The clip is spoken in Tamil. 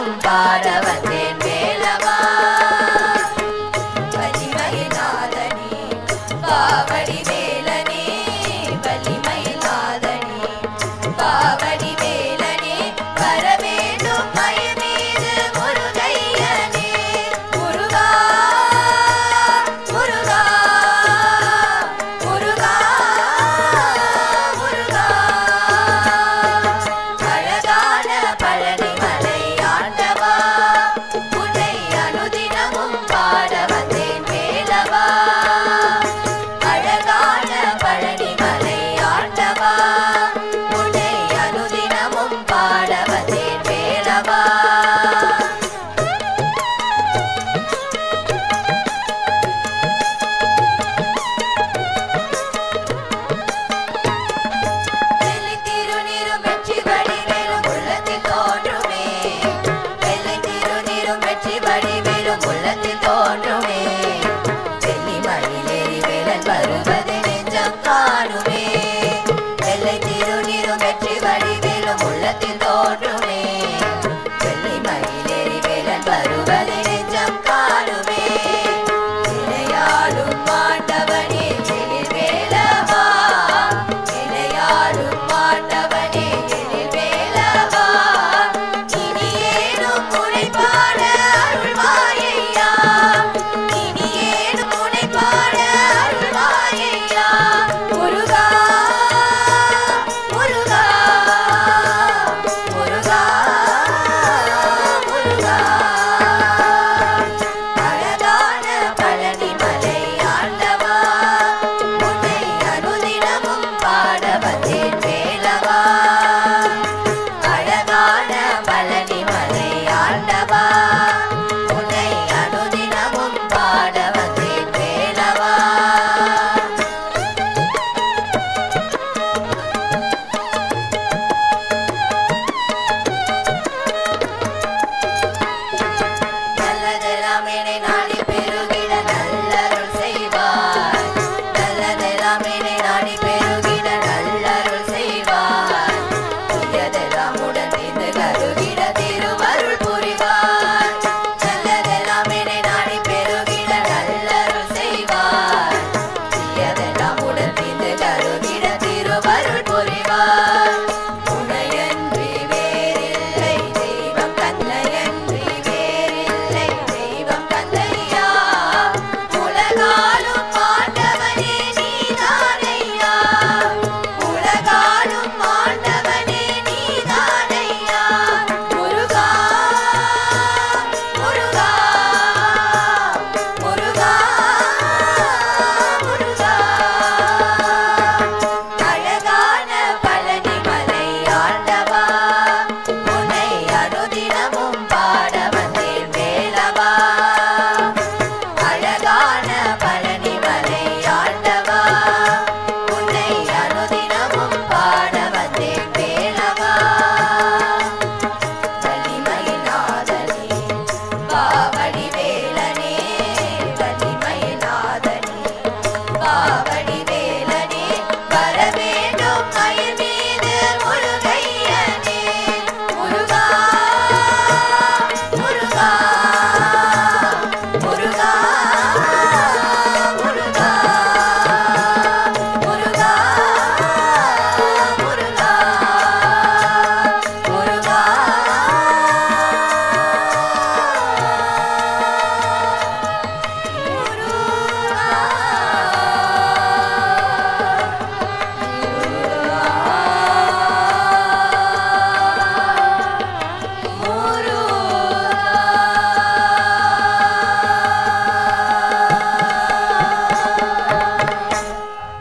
அனுதினமும் பாட வந்தேன் வேலவா வலிமைநாதனே காவடி வேலனே வலிமைநாதனே காவடி வேலனே வரவேண்டும் மயமீது முருகையனே முருகா முருகா முருகா முருகா அழகான பழனிமலை ஆண்டவா உன்னை அனுதினமும் பாட வந்தேன் வேலவா அழகான பழனிமலை ஆண்டவா உன்னை அனுதினமும் பாட வந்தேன் வேலவா வெள்ளை திருநீரும் வெற்றி வடிவேலும் உள்ளத்தில் தோன்றுமே வெள்ளை திருநீரும் வெற்றி வடிவேலும் உள்ளத்தில் தோன்றுமே வெள்ளி மயிலேறி வேலன் வருவதை நெஞ்சம் காணுமே வெள்ளை திருநீரும் வெற்றி வடிவேலும் உள்ளத்தில் தோன்றுமே